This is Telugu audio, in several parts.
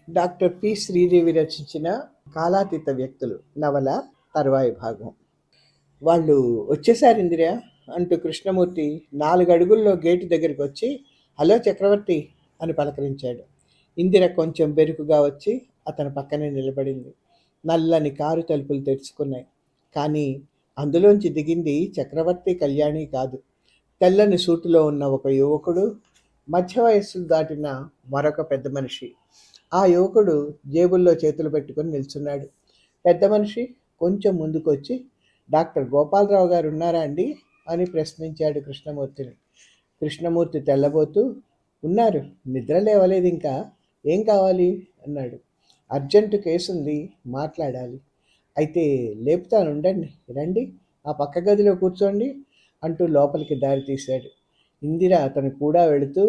Doctor P. శ్రీదేవి రచించిన 'కాలాతీత వ్యక్తులు' నవల తరువాయి భాగం. వాళ్ళు వచ్చేసారు ఇందిరా అంటూ కృష్ణమూర్తి 4 అడుగుల్లో గేటు దగ్గరికి వచ్చి, హలో చక్రవర్తి అని పలకరించాడు. ఇందిర కొంచెం బెరుకుగా వచ్చి అతని పక్కనే నిలబడింది. నల్లని కారు తలుపులు తెరుచుకున్నాయి. కానీ అందులోంచి దిగింది చక్రవర్తి, కళ్యాణి కాదు. తెల్లని సూటులో ఉన్న ఒక యువకుడు, మధ్య వయస్సు దాటిన మరొక పెద్ద మనిషి. ఆ యువకుడు జేబుల్లో చేతులు పెట్టుకుని నిల్చున్నాడు. పెద్ద మనిషి కొంచెం ముందుకొచ్చి, డాక్టర్ గోపాలరావు గారు ఉన్నారా అండి అని ప్రశ్నించాడు కృష్ణమూర్తిని. కృష్ణమూర్తి తెల్లబోతూ, ఉన్నారు, నిద్ర లేవలేదు ఇంకా, ఏం కావాలి అన్నాడు. అర్జెంటు కేసుంది, మాట్లాడాలి. అయితే లేపుతాను ఉండండి, రండి, ఆ పక్క గదిలో కూర్చోండి అంటూ లోపలికి దారి తీశాడు. ఇందిర అతను కూడా వెళుతూ,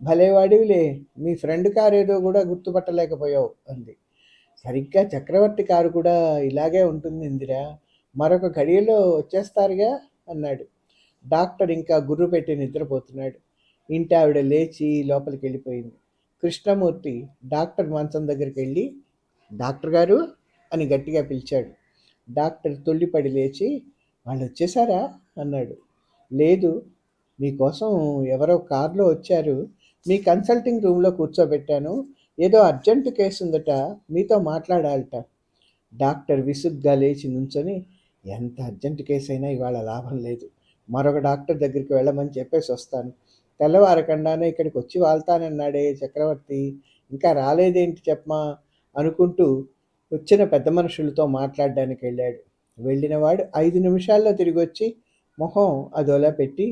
భలేవాడివిలే, మీ ఫ్రెండ్ కారు ఏదో కూడా గుర్తుపట్టలేకపోయావు అంది. సరిగ్గా చక్రవర్తి కారు కూడా ఇలాగే ఉంటుంది ఇందిరా, మరొక గడియలో వచ్చేస్తారుగా అన్నాడు. డాక్టర్ ఇంకా గుర్రు పెట్టి నిద్రపోతున్నాడు. ఇంటి ఆవిడ లేచి లోపలికి వెళ్ళిపోయింది. కృష్ణమూర్తి డాక్టర్ మంచం దగ్గరికి వెళ్ళి, డాక్టర్ గారు అని గట్టిగా పిలిచాడు. డాక్టర్ తుళ్ళిపడి లేచి, వాళ్ళు వచ్చేసారా అన్నాడు. లేదు, మీకోసం ఎవరో కారులో వచ్చారు, మీ కన్సల్టింగ్ రూమ్లో కూర్చోబెట్టాను, ఏదో అర్జెంటు కేసు ఉందట, మీతో మాట్లాడాలట. డాక్టర్ విసుగ్గా లేచి నుంచొని, ఎంత అర్జెంటు కేసు అయినా ఇవాళ లాభం లేదు, మరొక డాక్టర్ దగ్గరికి వెళ్ళమని చెప్పేసి వస్తాను, తెల్లవారకుండానే ఇక్కడికి వచ్చి వాళ్తానన్నాడే చక్రవర్తి, ఇంకా రాలేదేంటి చెప్పమా అనుకుంటూ వచ్చిన పెద్ద మనుషులతో మాట్లాడడానికి వెళ్ళాడు. వెళ్ళినవాడు 5 నిమిషాల్లో తిరిగి వచ్చి మొహం అదోలా పెట్టి,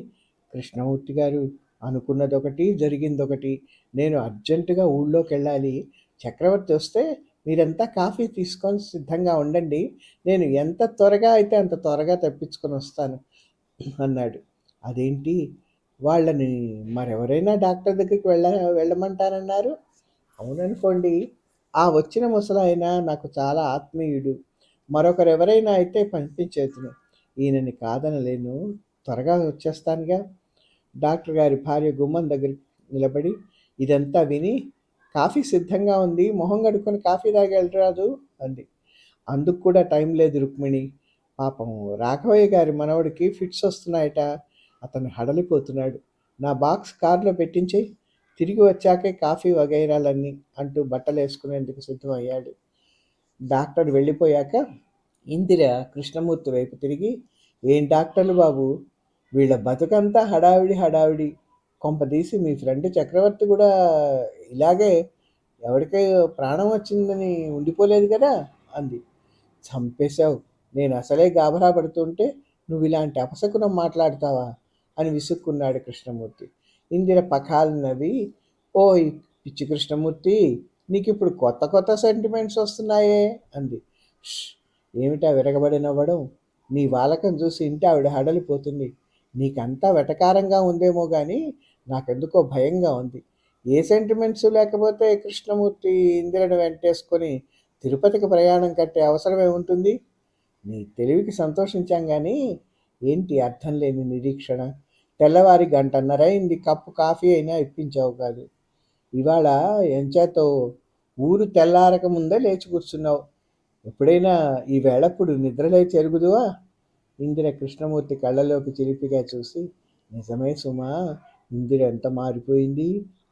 కృష్ణమూర్తి గారు, అనుకున్నదొకటి జరిగిందొకటి, నేను అర్జెంటుగా ఊళ్ళోకి వెళ్ళాలి, చక్రవర్తి వస్తే మీరంతా కాఫీ తీసుకొని సిద్ధంగా ఉండండి, నేను ఎంత త్వరగా అయితే అంత త్వరగా తప్పించుకొని వస్తాను అన్నాడు. అదేంటి, వాళ్ళని మరెవరైనా డాక్టర్ దగ్గరికి వెళ్ళమంటారన్నారు? అవుననుకోండి, ఆ వచ్చిన ముసలాయన నాకు చాలా ఆత్మీయుడు, మరొకరెవరైనా అయితే పంపించేతును, ఈయనని కాదనలేను, త్వరగా వచ్చేస్తానుగా. డాక్టర్ గారి భార్య గుమ్మం దగ్గర నిలబడి ఇదంతా విని, కాఫీ సిద్ధంగా ఉంది, మొహం కడుక్కొని కాఫీ తాగి వెళ్ళరాదు అంది. అందుకు కూడా టైం లేదు రుక్మిణి, పాపం రాఘవయ్య గారి మనవడికి ఫిట్స్ వస్తున్నాయట, అతను హడలిపోతున్నాడు, నా బాక్స్ కారులో పెట్టించి తిరిగి వచ్చాకే కాఫీ వగైరాలన్నీ అంటూ బట్టలు వేసుకునేందుకు సిద్ధమయ్యాడు. డాక్టర్ వెళ్ళిపోయాక ఇందిర కృష్ణమూర్తి వైపు తిరిగి, ఏం డాక్టర్లు బాబు, వీళ్ళ బతుకంతా హడావిడి హడావిడి, కొంపదీసి మీ ఫ్రెండ్ చక్రవర్తి కూడా ఇలాగే ఎవరికై ప్రాణం వచ్చిందని ఉండిపోలేదు కదా అంది. చంపేశావు, నేను అసలే గాబరా పడుతుంటే నువ్వు ఇలాంటి అపశకునం మాట్లాడతావా అని విసుక్కున్నాడు కృష్ణమూర్తి. ఇందిర పఖాలు నవ్వి, ఓయ్ పిచ్చి కృష్ణమూర్తి, నీకు ఇప్పుడు కొత్త కొత్త సెంటిమెంట్స్ వస్తున్నాయే అంది. ఏమిటా విరగబడి నవ్వడం, నీ వాలకం చూసి ఇంటి ఆవిడ హడలిపోతుంది, నీకంతా వెటకారంగా ఉందేమో కానీ నాకెందుకో భయంగా ఉంది. ఏ సెంటిమెంట్స్ లేకపోతే కృష్ణమూర్తి ఇందిరను వెంటేసుకొని తిరుపతికి ప్రయాణం కట్టే అవసరమే ఉంటుంది? నీ తెలివికి సంతోషించాం కానీ ఏంటి అర్థం లేని నిరీక్షణ, తెల్లవారి 1:30 అయింది, కప్పు కాఫీ అయినా ఇప్పించావు కాదు, ఇవాళ ఎంచేతో ఊరు తెల్లారక ముందే లేచి కూర్చున్నావు, ఎప్పుడైనా ఈ వేళప్పుడు నిద్రలేచి ఎరుగుదువా? ఇందిర కృష్ణమూర్తి కళ్ళలోకి చిలిపిగా చూసి, నిజమే సుమా, ఇందిర ఎంత మారిపోయింది,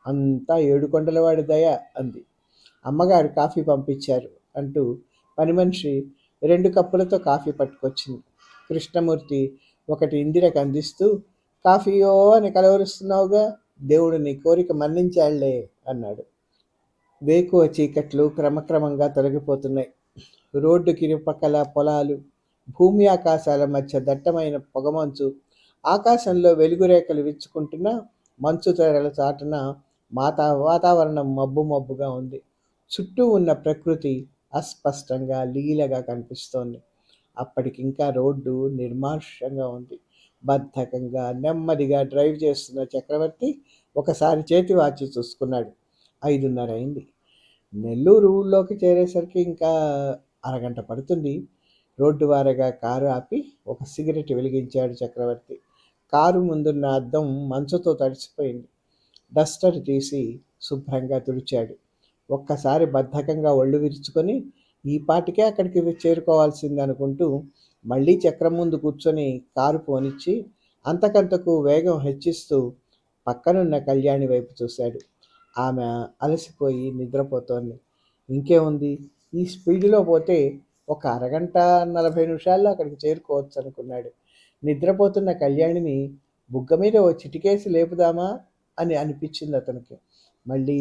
అంతా ఏడుకొండలవాడి దయ అంది. అమ్మగారు కాఫీ పంపించారు అంటూ పని మనిషి 2 కప్పులతో కాఫీ పట్టుకొచ్చింది. కృష్ణమూర్తి ఒకటి ఇందిరకు అందిస్తూ, కాఫీయో అని కలవరుస్తున్నావుగా, దేవుడు నీ కోరిక మన్నించాళ్లే అన్నాడు. వేకువ చీకట్లు క్రమక్రమంగా తొలగిపోతున్నాయి. రోడ్డుకి ఇరుపక్కల పొలాలు, భూమి ఆకాశాల మధ్య దట్టమైన పొగమంచు, ఆకాశంలో వెలుగురేఖలు విచ్చుకుంటున్న మంచు తెరల చాటున వాతావరణం మబ్బు మబ్బుగా ఉంది. చుట్టూ ఉన్న ప్రకృతి అస్పష్టంగా లీలగా కనిపిస్తోంది. అప్పటికింకా రోడ్డు నిర్మానుష్యంగా ఉంది. బద్ధకంగా నెమ్మదిగా డ్రైవ్ చేస్తున్న చక్రవర్తి ఒకసారి చేతి వాచి చూసుకున్నాడు. 5:30 అయింది. నెల్లూరు ఊళ్ళోకి చేరేసరికి ఇంకా అరగంట పడుతుంది. రోడ్డు వారగా కారు ఆపి ఒక సిగరెట్ వెలిగించాడు చక్రవర్తి. కారు ముందున్న అద్దం మంచుతో తడిసిపోయింది. డస్టర్ తీసి శుభ్రంగా తుడిచాడు. ఒక్కసారి బద్ధకంగా ఒళ్ళు విరుచుకొని ఈ పాటికే అక్కడికి చేరుకోవాల్సింది అనుకుంటూ మళ్ళీ చక్రం ముందు కూర్చొని కారు పోనిచ్చి అంతకంతకు వేగం హెచ్చిస్తూ పక్కనున్న కళ్యాణి వైపు చూశాడు. ఆమె అలసిపోయి నిద్రపోతోంది. ఇంకేముంది, ఈ స్పీడులో పోతే ఒక అరగంట 40 నిమిషాల్లో అక్కడికి చేరుకోవచ్చు అనుకున్నాడు. నిద్రపోతున్న కళ్యాణిని బుగ్గ మీద ఓ చిటికేసి లేపుదామా అని అనిపించింది అతనికి. మళ్ళీ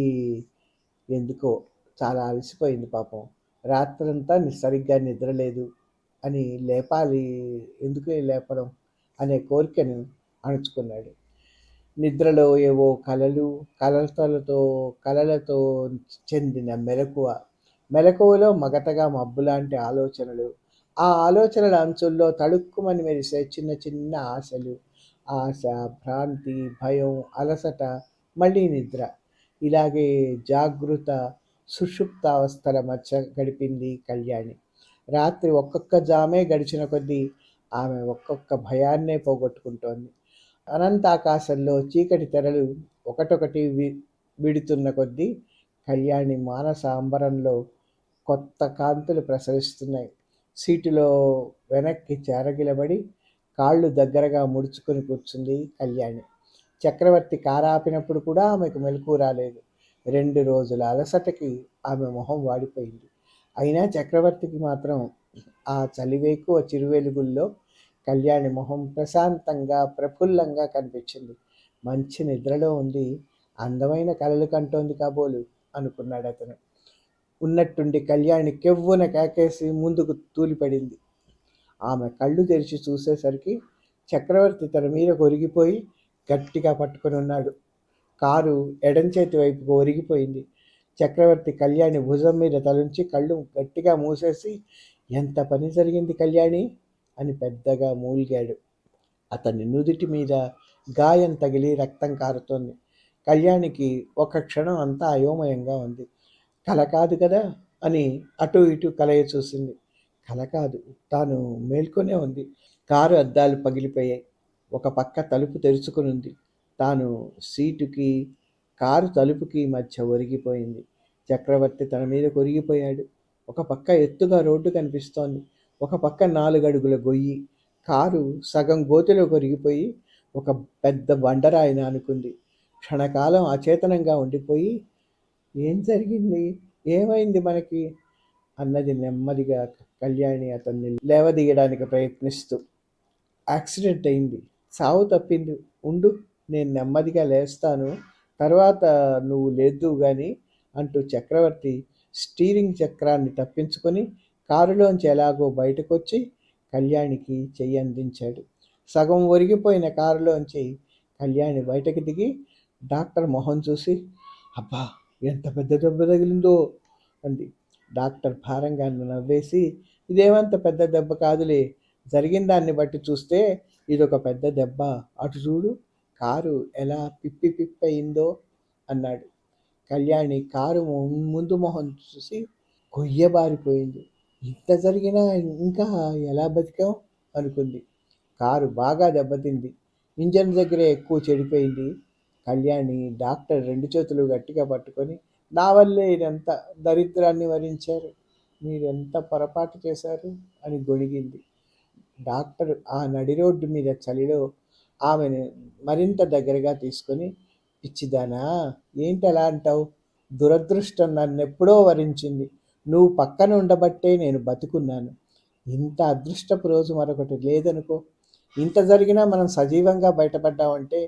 ఎందుకో చాలా అలసిపోయింది పాపం. రాత్రంతా సరిగ్గా నిద్రలేదు అని లేపాలి, ఎందుకు లేపడం అనే కోరికను అణుచుకున్నాడు. నిద్రలో ఏవో కలలతో చెందిన మెలకువలో మగతగా మబ్బులాంటి ఆలోచనలు, ఆ ఆలోచనల అంచుల్లో తళుక్కుమని మెరిసే చిన్న చిన్న ఆశలు, ఆశ, భ్రాంతి, భయం, అలసట, మళ్ళీ నిద్ర. ఇలాగే జాగృత సుషుప్తావస్థల మధ్య గడిపింది కళ్యాణి. రాత్రి ఒక్కొక్క జామే గడిచిన కొద్దీ ఆమె ఒక్కొక్క భయాన్నే పోగొట్టుకుంటోంది. అనంతాకాశంలో చీకటి తెరలు ఒకటొకటి విడుతున్న కొద్దీ కళ్యాణి మానస అంబరంలో కొత్త కాంతులు ప్రసరిస్తున్నాయి. సీటులో వెనక్కి చెరగిలబడి కాళ్ళు దగ్గరగా ముడుచుకొని కూర్చుంది కళ్యాణి. చక్రవర్తి కారాపినప్పుడు కూడా ఆమెకు మెలకువ రాలేదు. 2 రోజుల అలసటకి ఆమె మొహం వాడిపోయింది. అయినా చక్రవర్తికి మాత్రం ఆ చలివేకువ చిరువెలుగుల్లో కళ్యాణి మొహం ప్రశాంతంగా ప్రఫుల్లంగా కనిపించింది. మంచి నిద్రలో ఉంది, అందమైన కలలు కంటోంది కాబోలు అనుకున్నాడు అతను. ఉన్నట్టుండి కళ్యాణి కెవ్వున కేకేసి ముందుకు తూలిపడింది. ఆమె కళ్ళు తెరిచి చూసేసరికి చక్రవర్తి తన మీద ఒరిగిపోయి గట్టిగా పట్టుకొని ఉన్నాడు. కారు ఎడంచేతి వైపుకు ఒరిగిపోయింది. చక్రవర్తి కళ్యాణి భుజం మీద తలుంచి కళ్ళు గట్టిగా మూసేసి, ఎంత పని జరిగింది కళ్యాణి అని పెద్దగా మూలిగాడు. అతని నుదిటి మీద గాయం తగిలి రక్తం కారుతోంది. కళ్యాణికి ఒక క్షణం అంతా అయోమయంగా ఉంది. కల కాదు కదా అని అటు ఇటు కలయ చూసింది. కల కాదు, తాను మేల్కొనే ఉంది. కారు అద్దాలు పగిలిపోయాయి. ఒక పక్క తలుపు తెరుచుకుని ఉంది. తాను సీటుకి కారు తలుపుకి మధ్య ఒరిగిపోయింది. చక్రవర్తి తన మీద కొరిగిపోయాడు. ఒక పక్క ఎత్తుగా రోడ్డు కనిపిస్తోంది, ఒక పక్క 4 అడుగుల గొయ్యి. కారు సగం గోతిలో కొరిగిపోయి ఒక పెద్ద బండరాయిన అనుకుంది. క్షణకాలం అచేతనంగా ఉండిపోయి, ఏం జరిగింది, ఏమైంది మనకి అన్నది నెమ్మదిగా కళ్యాణి అతన్ని లేవదీయడానికి ప్రయత్నిస్తూ. యాక్సిడెంట్ అయింది, సావు తప్పింది, ఉండు నేను నెమ్మదిగా లేస్తాను, తర్వాత నువ్వు లేద్దువు గాని అంటూ చక్రవర్తి స్టీరింగ్ చక్రాన్ని తప్పించుకొని కారులోంచి ఎలాగో బయటకొచ్చి కళ్యాణికి చెయ్యి అందించాడు. సగం ఒరిగిపోయిన కారులోంచి కళ్యాణి బయటకు దిగి డాక్టర్ మొహం చూసి, అబ్బా ఎంత పెద్ద దెబ్బ తగిలిందో అంది. డాక్టర్ భారంగా నవ్వేసి, ఇదేమంత పెద్ద దెబ్బ కాదులే, జరిగిన దాన్ని బట్టి చూస్తే ఇదొక పెద్ద దెబ్బ, అటు చూడు కారు ఎలా పిప్పి అయిందో అన్నాడు. కళ్యాణి కారు ముందు మొహం చూసి కొయ్యబారిపోయింది. ఇంత జరిగినా ఇంకా ఎలా బతికాం అనుకుంది. కారు బాగా దెబ్బతింది, ఇంజన్ దగ్గరే ఎక్కువ చెడిపోయింది. కళ్యాణి డాక్టర్ 2 చేతులు గట్టిగా పట్టుకొని, నా వల్లే ఇదంతా, దరిద్రాన్ని వరించారు, మీరెంత పొరపాటు చేశారు అని గొణిగింది. డాక్టర్ ఆ నడి రోడ్డు మీద చలిలో ఆమెను మరింత దగ్గరగా తీసుకొని, పిచ్చిదానా ఏంటి అలా అంటావు, దురదృష్టం నన్నెప్పుడో వరించింది, నువ్వు పక్కన ఉండబట్టే నేను బతుకున్నాను, ఇంత అదృష్టపు రోజు మరొకటి లేదనుకో, ఇంత జరిగినా మనం సజీవంగా బయటపడ్డావంటే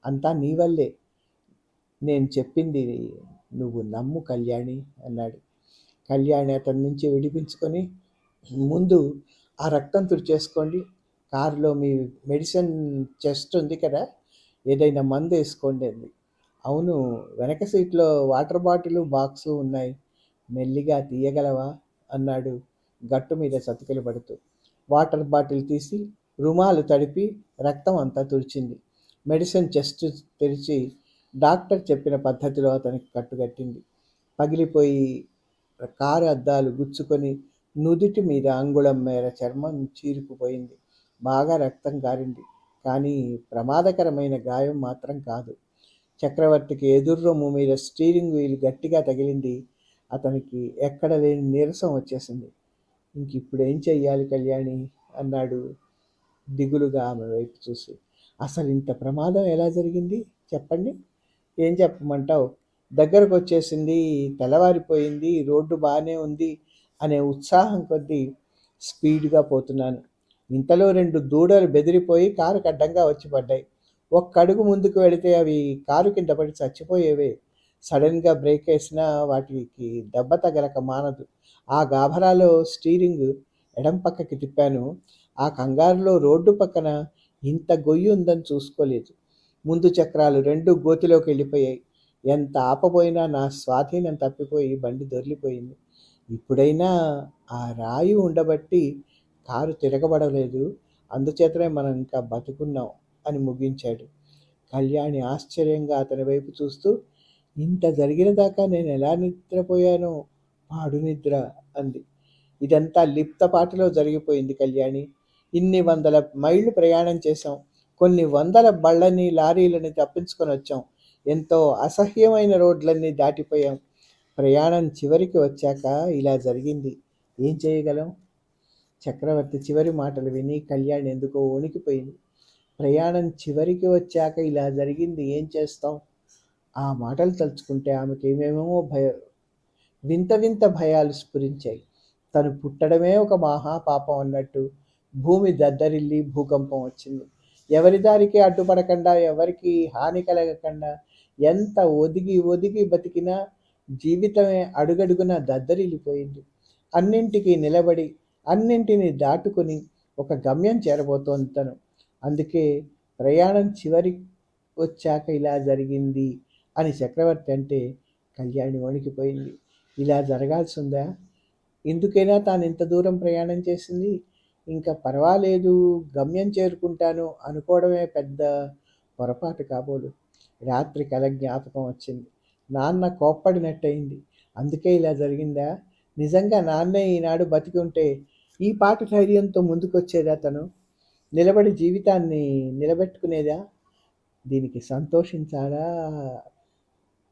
అంతా నీ వల్లే, నేను చెప్పింది నువ్వు నమ్ము కళ్యాణి అన్నాడు. కళ్యాణి అతని నుంచి విడిపించుకొని, ముందు ఆ రక్తం తుడిచేసుకోండి, కారులో మీ మెడిసిన్ చెస్ట్ ఉంది కదా, ఏదైనా మందు వేసుకోండి అంది. అవును, వెనక సీట్లో వాటర్ బాటిల్ బాక్సు ఉన్నాయి, మెల్లిగా తీయగలవా అన్నాడు గట్టు మీద చతికిలు పడుతూ. వాటర్ బాటిల్ తీసి రుమాలు తడిపి రక్తం అంతా తుడిచింది. మెడిసిన్ చెస్ట్ తెరిచి డాక్టర్ చెప్పిన పద్ధతిలో అతనికి కట్టుకట్టింది. పగిలిపోయి కారు అద్దాలు గుచ్చుకొని నుదిటి మీద అంగుళం మేర చర్మం చీరుకుపోయింది. బాగా రక్తం కారింది, కానీ ప్రమాదకరమైన గాయం మాత్రం కాదు. చక్రవర్తికి ఎదురు రొమ్ము మీద స్టీరింగ్ వీల్ గట్టిగా తగిలింది. అతనికి ఎక్కడ లేని నీరసం వచ్చేసింది. ఇంక ఇప్పుడు ఏం చెయ్యాలి కళ్యాణి అన్నాడు దిగులుగా ఆమె వైపు చూసి. అసలు ఇంత ప్రమాదం ఎలా జరిగింది చెప్పండి? ఏం చెప్పమంటావు? దగ్గరకు వచ్చేసింది, తెల్లవారిపోయింది, రోడ్డు బాగానే ఉంది అనే ఉత్సాహం కొద్దీ స్పీడ్గా పోతున్నాను. ఇంతలో 2 దూడలు బెదిరిపోయి కారుకి అడ్డంగా వచ్చి పడ్డాయి. ఒక్క అడుగు ముందుకు వెళితే అవి కారు కింద పడి చచ్చిపోయేవే. సడన్గా బ్రేక్ వేసినా వాటికి దెబ్బ తగలక మానదు. ఆ గాభరాలో స్టీరింగ్ ఎడం పక్కకి తిప్పాను. ఆ కంగారులో రోడ్డు పక్కన ఇంత గొయ్యి ఉందని చూసుకోలేదు. ముందు చక్రాలు 2 గోతిలోకి వెళ్ళిపోయాయి. ఎంత ఆపబోయినా నా స్వాధీనం తప్పిపోయి బండి దొర్లిపోయింది. ఇప్పుడైనా ఆ రాయి ఉండబట్టి కారు తిరగబడలేదు. అందుచేతనే మనం ఇంకా బతుకున్నాం అని ముగించాడు. కళ్యాణి ఆశ్చర్యంగా అతని వైపు చూస్తూ, ఇంత జరిగిన దాకా నేను ఎలా నిద్రపోయానో, పాడు నిద్ర అంది. ఇదంతా లిప్తపాటులో జరిగిపోయింది కళ్యాణి. ఇన్ని వందల మైళ్ళు ప్రయాణం చేశాం. కొన్ని వందల బళ్ళని లారీలని తప్పించుకొని వచ్చాం. ఎంతో అసహ్యమైన రోడ్లన్నీ దాటిపోయాం. ప్రయాణం చివరికి వచ్చాక ఇలా జరిగింది. ఏం చేయగలం? చక్రవర్తి చివరి మాటలు విని కళ్యాణి ఎందుకో వణికిపోయింది. ప్రయాణం చివరికి వచ్చాక ఇలా జరిగింది, ఏం చేస్తాం? ఆ మాటలు తలుచుకుంటే ఆమెకి ఏమేమో వింత వింత భయాలు స్ఫురించాయి. తను పుట్టడమే ఒక మహాపాపం అన్నట్టు భూమి దద్దరిల్లి భూకంపం వచ్చింది. ఎవరి దారికి అడ్డుపడకుండా, ఎవరికి హాని కలగకుండా ఎంత ఒదిగి ఒదిగి బతికినా జీవితమే అడుగడుగున దద్దరిల్లిపోయింది. అన్నింటికీ నిలబడి అన్నింటినీ దాటుకుని ఒక గమ్యం చేరబోతోంది తను. అందుకే ప్రయాణం చివరి వచ్చాక ఇలా జరిగింది అని చక్రవర్తి అంటే కళ్యాణి వణికిపోయింది. ఇలా జరగాల్సిందా? ఎందుకైనా తాను ఇంత దూరం ప్రయాణం చేసింది. ఇంకా పర్వాలేదు, గమ్యం చేరుకుంటాను అనుకోవడమే పెద్ద పొరపాటు కాబోలు. రాత్రి కల జ్ఞాపకం వచ్చింది. నాన్న కోప్పడినట్టయింది. అందుకే ఇలా జరిగిందా? నిజంగా నాన్నే ఈనాడు బతికి ఉంటే ఈ పాటి ధైర్యంతో ముందుకొచ్చేదా? తను నిలబడి జీవితాన్ని నిలబెట్టుకునేదా? దీనికి సంతోషించాలా,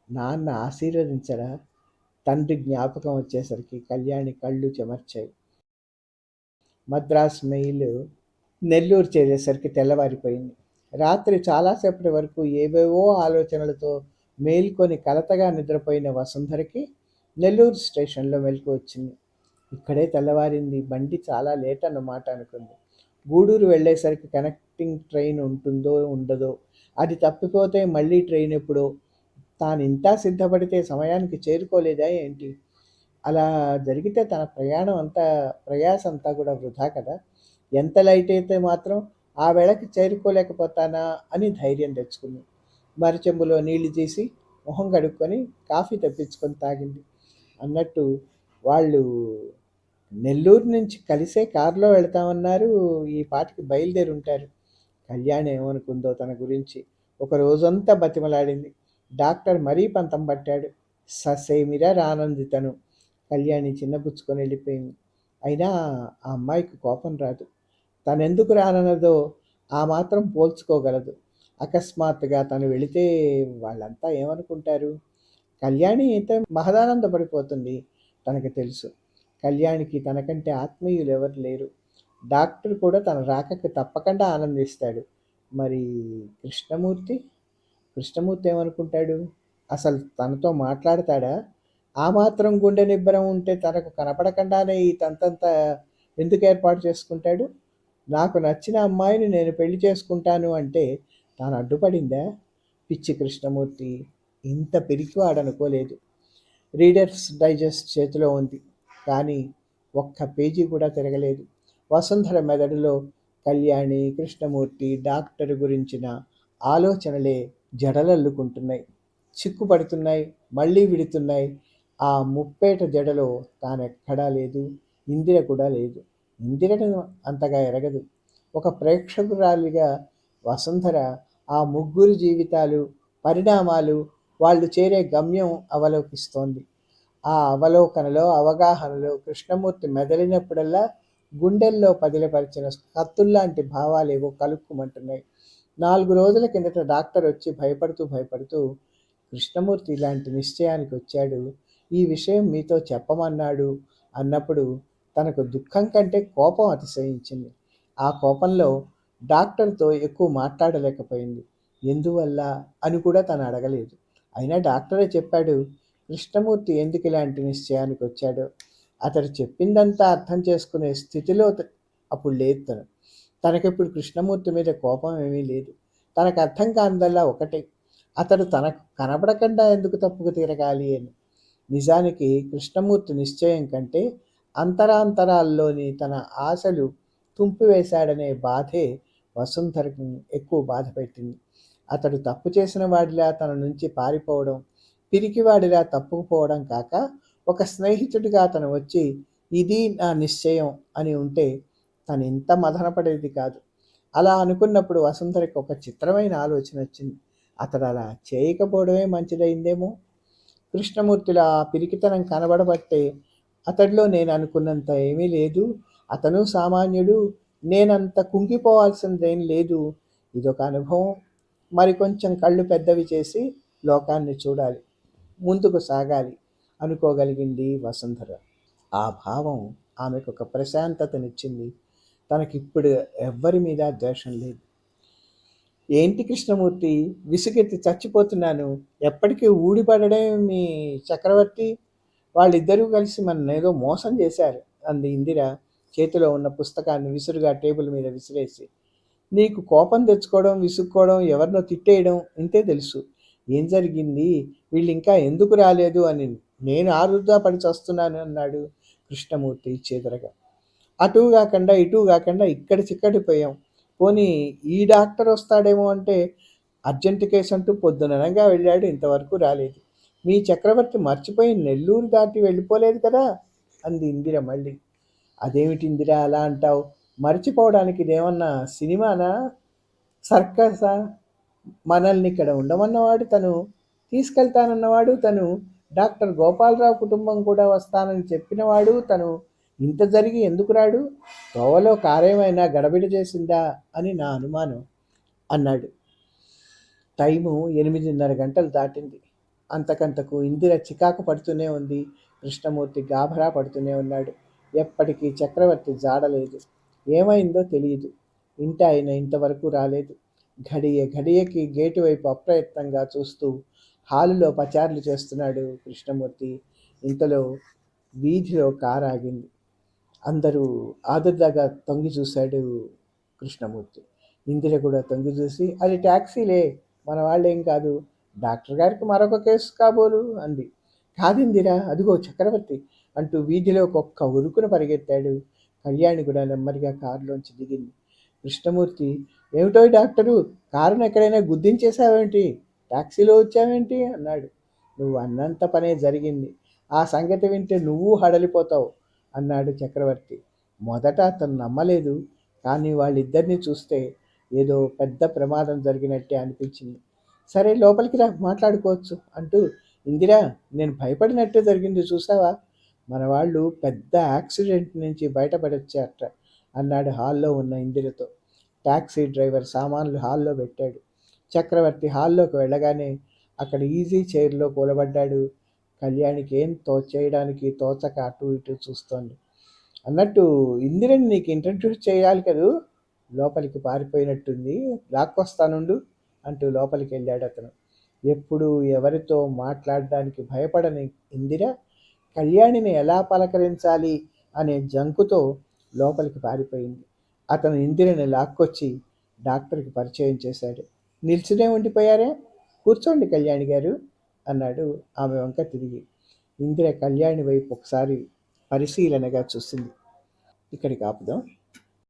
నాన్న ఆశీర్వదించడా? తండ్రి జ్ఞాపకం వచ్చేసరికి కళ్యాణి కళ్ళు చెమర్చాయి. మద్రాస్ మెయిల్ నెల్లూరు చేరేసరికి తెల్లవారిపోయింది. రాత్రి చాలాసేపటి వరకు ఏవేవో ఆలోచనలతో మేల్కొని కలతగా నిద్రపోయిన వసుంధరకి నెల్లూరు స్టేషన్లో మెలకు వచ్చింది. ఇక్కడే తెల్లవారింది, బండి చాలా లేట్ అన్నమాట అనుకుంది. గూడూరు వెళ్ళేసరికి కనెక్టింగ్ ట్రైన్ ఉంటుందో ఉండదో, అది తప్పిపోతే మళ్ళీ ట్రైన్ ఎప్పుడో, తాను ఇంతా సిద్ధపడితే సమయానికి చేరుకోలేదా ఏంటి? అలా జరిగితే తన ప్రయాస అంతా కూడా వృధా కదా. ఎంత లైట్ అయితే మాత్రం ఆ వేళకి చేరుకోలేకపోతానా అని ధైర్యం తెచ్చుకుంది. మరచెంబులో నీళ్లు తీసి మొహం కడుక్కొని కాఫీ తెప్పించుకొని తాగింది. అన్నట్టు వాళ్ళు నెల్లూరు నుంచి కలిసే కారులో వెళ్తామన్నారు. ఈ పాటికి బయలుదేరి ఉంటారు. కళ్యాణి ఏమనుకుందో తన గురించి. ఒక రోజంతా బతిమలాడింది. డాక్టర్ మరీ పంతం పట్టాడు. ససేమిరా రానంది తను. కళ్యాణి చిన్నపుచ్చుకొని వెళ్ళిపోయింది. అయినా ఆ అమ్మాయికి కోపం రాదు. తనెందుకు రానన్నదో ఆ మాత్రం పోల్చుకోగలదు. అకస్మాత్తుగా తను వెళితే వాళ్ళంతా ఏమనుకుంటారు? కళ్యాణి అయితే మహదానందపడిపోతుంది. తనకు తెలుసు. కళ్యాణికి తనకంటే ఆత్మీయులు ఎవరు లేరు. డాక్టర్ కూడా తన రాకకు తప్పకుండా ఆనందిస్తాడు. మరి కృష్ణమూర్తి కృష్ణమూర్తి ఏమనుకుంటాడు? అసలు తనతో మాట్లాడతాడా? ఆ మాత్రం గుండె నిబ్బరం ఉంటే తనకు కనపడకుండానే ఈ తంతంతా ఎందుకు ఏర్పాటు చేసుకుంటాడు? నాకు నచ్చిన అమ్మాయిని నేను పెళ్లి చేసుకుంటాను అంటే తాను అడ్డుపడిందా? పిచ్చి కృష్ణమూర్తి ఇంత పిరికివాడనుకోలేదు. రీడర్స్ డైజెస్ట్ చేతిలో ఉంది, కానీ ఒక్క పేజీ కూడా తిరగలేదు. వసుంధర మెదడులో కళ్యాణి, కృష్ణమూర్తి, డాక్టర్ గురించిన ఆలోచనలే జడలల్లుకుంటున్నాయి, చిక్కుపడుతున్నాయి, మళ్ళీ విడుతున్నాయి. ఆ ముప్పేట జడలో తానెక్కడా లేదు. ఇందిర కూడా లేదు. ఇందిరను అంతగా ఎరగదు. ఒక ప్రేక్షకురాలిగా వసుంధర ఆ ముగ్గురు జీవితాలు, పరిణామాలు, వాళ్ళు చేరే గమ్యం అవలోకిస్తోంది. ఆ అవలోకనలో, అవగాహనలో కృష్ణమూర్తి మెదలినప్పుడల్లా గుండెల్లో పదిలపరిచిన కత్తుల్లాంటి భావాలేవో కలుక్కుమంటున్నాయి. 4 రోజుల కిందట డాక్టర్ వచ్చి భయపడుతూ కృష్ణమూర్తి ఇలాంటి నిశ్చయానికి వచ్చాడు, ఈ విషయం మీతో చెప్పమన్నాడు అన్నప్పుడు తనకు దుఃఖం కంటే కోపం అతిశయించింది. ఆ కోపంలో డాక్టర్తో ఎక్కువ మాట్లాడలేకపోయింది. ఎందువల్ల అని కూడా తను అడగలేదు. అయినా డాక్టరే చెప్పాడు కృష్ణమూర్తి ఎందుకు ఇలాంటి నిశ్చయానికి వచ్చాడో. అతడు చెప్పిందంతా అర్థం చేసుకునే స్థితిలో అప్పుడు లేదు తను. తనకిప్పుడు కృష్ణమూర్తి మీద కోపం ఏమీ లేదు. తనకు అర్థం కానిదల్లా ఒకటే, అతడు తనకు కనబడకుండా ఎందుకు తప్పుకు తిరగాలి అని. నిజానికి కృష్ణమూర్తి నిశ్చయం కంటే అంతరాంతరాల్లోని తన ఆశలు తుంపివేశాడనే బాధే వసుంధరకు ఎక్కువ బాధ పెట్టింది. అతడు తప్పు చేసిన వాడిలా తన నుంచి పారిపోవడం, పిరికివాడిలా తప్పుకుపోవడం కాక ఒక స్నేహితుడిగా తను వచ్చి ఇది నా నిశ్చయం అని ఉంటే తను ఇంత మదనపడేది కాదు. అలా అనుకున్నప్పుడు వసుంధరకు ఒక చిత్రమైన ఆలోచన వచ్చింది. అతడు అలా చేయకపోవడమే మంచిదైందేమో. కృష్ణమూర్తిలో ఆ పిరికితనం కనబడబట్టే అతడిలో నేను అనుకున్నంత ఏమీ లేదు. అతను సామాన్యుడు, నేనంత కుంగిపోవాల్సిందేం లేదు. ఇదొక అనుభవం. మరికొంచెం కళ్ళు పెద్దవి చేసి లోకాన్ని చూడాలి, ముందుకు సాగాలి అనుకోగలిగింది వసుంధర. ఆ భావం ఆమెకు ఒక ప్రశాంతతనిచ్చింది. తనకిప్పుడు ఎవ్వరి మీద ద్వేషం లేదు. ఏంటి కృష్ణమూర్తి, విసుగెత్తి చచ్చిపోతున్నాను, ఎప్పటికీ ఊడిపడడే మీ చక్రవర్తి. వాళ్ళిద్దరూ కలిసి ఏదో మోసం చేశారు అంది ఇందిర చేతిలో ఉన్న పుస్తకాన్ని విసురుగా టేబుల్ మీద విసిరేసి. నీకు కోపం తెచ్చుకోవడం, విసుక్కోవడం, ఎవరినో తిట్టేయడం ఇంతే తెలుసు. ఏం జరిగింది, వీళ్ళు ఇంకా ఎందుకు రాలేదు అని నేను ఆరుద్దా పడి చస్తున్నాను అన్నాడు కృష్ణమూర్తి చేదరగా. అటూ కాకుండా ఇటూ కాకుండా ఇక్కడ చిక్కడిపోయాం. పోనీ ఈ డాక్టర్ వస్తాడేమో అంటే అర్జెంట్ కేసు అంటూ పొద్దుననగా వెళ్ళాడు, ఇంతవరకు రాలేదు. మీ చక్రవర్తి మర్చిపోయి నెల్లూరు దాటి వెళ్ళిపోలేదు కదా అంది ఇందిర మళ్ళీ. అదేమిటి ఇందిర అలా అంటావు? మర్చిపోవడానికి ఇదేమన్నా సినిమానా, సర్కసా? మనల్ని ఇక్కడ ఉండమన్నవాడు తను, తీసుకెళ్తానన్నవాడు తను, డాక్టర్ గోపాలరావు కుటుంబం కూడా వస్తానని చెప్పినవాడు తను. ఇంత జరిగి ఎందుకు రాడు? తోవలో కారేమైనా గడబిడ చేసిందా అని నా అనుమానం అన్నాడు. టైము 8:30 దాటింది. అంతకంతకు ఇందిర చికాకు పడుతూనే ఉంది. కృష్ణమూర్తి గాభరా పడుతూనే ఉన్నాడు. ఎప్పటికీ చక్రవర్తి జాడలేదు. ఏమైందో తెలియదు. ఇంట ఆయన ఇంతవరకు రాలేదు. ఘడియకి గేటు వైపు అప్రయత్నంగా చూస్తూ హాలులో పచారులు చేస్తున్నాడు కృష్ణమూర్తి. ఇంతలో వీధిలో కారు ఆగింది. అందరూ ఆదుర్దాగా తొంగి చూశాడు కృష్ణమూర్తి. ఇందిర కూడా తొంగి చూసి, అది ట్యాక్సీలే, మన వాళ్ళేం కాదు, డాక్టర్ గారికి మరొక కేసు కాబోలు అంది. కాదిందిరా, అదిగో చక్రవర్తి అంటూ వీధిలోకి ఒక్క ఉరుకున పరిగెత్తాడు. కళ్యాణి కూడా నెమ్మదిగా కారులోంచి దిగింది. కృష్ణమూర్తి, ఏమిటో డాక్టరు, కారును ఎక్కడైనా గుద్దించేశావేంటి, టాక్సీలో వచ్చావేంటి అన్నాడు. నువ్వు అన్నంత పనే జరిగింది, ఆ సంగతి వింటే నువ్వు హడలిపోతావు అన్నాడు చక్రవర్తి. మొదట అతను నమ్మలేదు, కానీ వాళ్ళిద్దరినీ చూస్తే ఏదో పెద్ద ప్రమాదం జరిగినట్టే అనిపించింది. సరే లోపలికి రా, మాట్లాడుకోవచ్చు అంటూ, ఇందిరా, నేను భయపడినట్టే జరిగింది చూసావా, మన వాళ్ళు పెద్ద యాక్సిడెంట్ నుంచి బయటపడొచ్చారట అన్నాడు హాల్లో ఉన్న ఇందిరతో. ట్యాక్సీ డ్రైవర్ సామాన్లు హాల్లో పెట్టాడు. చక్రవర్తి హాల్లోకి వెళ్ళగానే అక్కడ ఈజీ చైర్లో కూలబడ్డాడు. కళ్యాణికి ఏం చేయడానికి తోచక అటు ఇటు చూస్తోంది. అన్నట్టు ఇందిరని నీకు ఇంట్రడ్యూస్ చేయాలి కదూ, లోపలికి పారిపోయినట్టుంది, లాక్కొస్తానుండు అంటూ లోపలికి వెళ్ళాడు అతను. ఎప్పుడు ఎవరితో మాట్లాడడానికి భయపడని ఇందిర కళ్యాణిని ఎలా పలకరించాలి అనే జంకుతో లోపలికి పారిపోయింది. అతను ఇందిరని లాక్కొచ్చి డాక్టర్కి పరిచయం చేశాడు. నిల్చునే ఉండిపోయారే, కూర్చోండి కళ్యాణి గారు అన్నాడు ఆమె వంక తిరిగి. ఇందిర కళ్యాణి వైపు ఒకసారి పరిశీలనగా చూసింది. ఇక్కడికి ఆపుదాం.